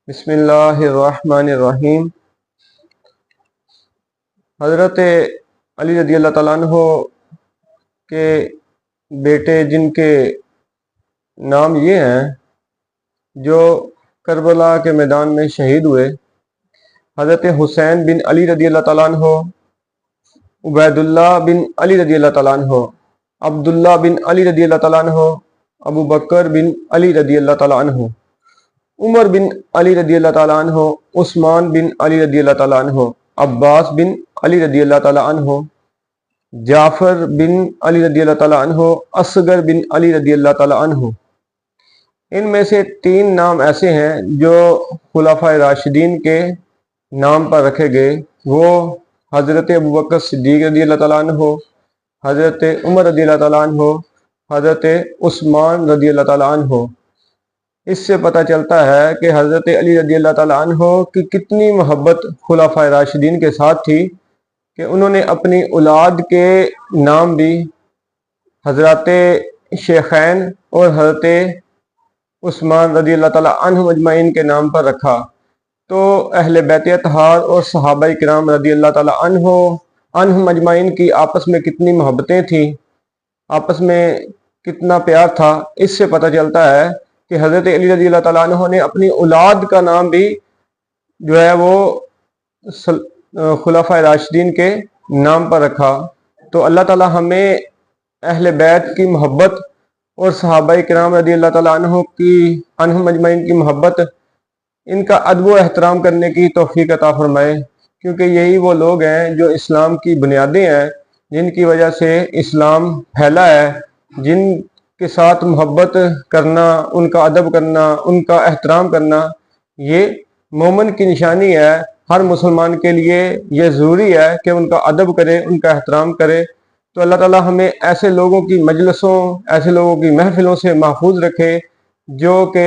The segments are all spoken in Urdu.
بسم اللہ الرحمن الرحیم۔ حضرت علی رضی اللہ تعالیٰ عنہ کے بیٹے جن کے نام یہ ہیں جو کربلا کے میدان میں شہید ہوئے، حضرت حسین بن علی رضی اللہ تعالیٰ عنہ، عبید اللہ بن علی رضی اللہ تعالیٰ عنہ، عبداللہ بن علی رضی اللہ تعالیٰ عنہ، ابو بکر بن علی رضی اللہ تعالیٰ عنہ، عمر بن علی رضی اللہ تعالیٰ عنہ، عثمان بن علی رضی اللہ تعالیٰ عنہ، عباس بن علی رضی اللہ تعالیٰ عنہ، جعفر بن علی رضی اللہ تعالیٰ عنہ، اصغر بن علی رضی اللہ تعالیٰ عنہ۔ ان میں سے 3 نام ایسے ہیں جو خلفائے راشدین کے نام پر رکھے گئے، وہ حضرت ابوبکر صدیق رضی اللہ تعالیٰ عنہ، حضرت عمر رضی اللہ تعالیٰ عنہ، حضرت عثمان رضی اللہ تعالیٰ عنہ۔ اس سے پتہ چلتا ہے کہ حضرت علی رضی اللہ تعالیٰ عنہ کی کتنی محبت خلفائے راشدین کے ساتھ تھی کہ انہوں نے اپنی اولاد کے نام بھی حضرت شیخین اور حضرت عثمان رضی اللہ تعالیٰ عنہ مجمعین کے نام پر رکھا۔ تو اہل بیت اطہار اور صحابہ کرام رضی اللہ تعالیٰ عنہ مجمعین کی آپس میں کتنی محبتیں تھیں، آپس میں کتنا پیار تھا۔ اس سے پتہ چلتا ہے کہ حضرت علی رضی اللہ تعالیٰ عنہ نے اپنی اولاد کا نام بھی جو ہے وہ خلفائے راشدین کے نام پر رکھا۔ تو اللہ تعالیٰ ہمیں اہل بیت کی محبت اور صحابہ کرام رضی اللہ تعالیٰ عنہ مجمعین کی محبت، ان کا ادب و احترام کرنے کی توفیق عطا فرمائے، کیونکہ یہی وہ لوگ ہیں جو اسلام کی بنیادیں ہیں، جن کی وجہ سے اسلام پھیلا ہے۔ جن کے ساتھ محبت کرنا، ان کا ادب کرنا، ان کا احترام کرنا، یہ مومن کی نشانی ہے۔ ہر مسلمان کے لیے یہ ضروری ہے کہ ان کا ادب کرے، ان کا احترام کرے۔ تو اللہ تعالیٰ ہمیں ایسے لوگوں کی مجلسوں، ایسے لوگوں کی محفلوں سے محفوظ رکھے جو کہ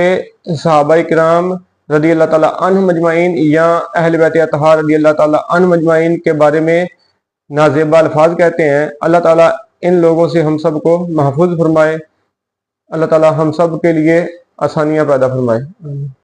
صحابہ کرام رضی اللہ تعالیٰ عنہ مجمعین یا اہل بیت اطہار رضی اللہ تعالیٰ عنہ مجمعین کے بارے میں نازیبہ الفاظ کہتے ہیں۔ اللہ تعالیٰ ان لوگوں سے ہم سب کو محفوظ فرمائے۔ اللہ تعالیٰ ہم سب کے لیے آسانیاں پیدا فرمائے۔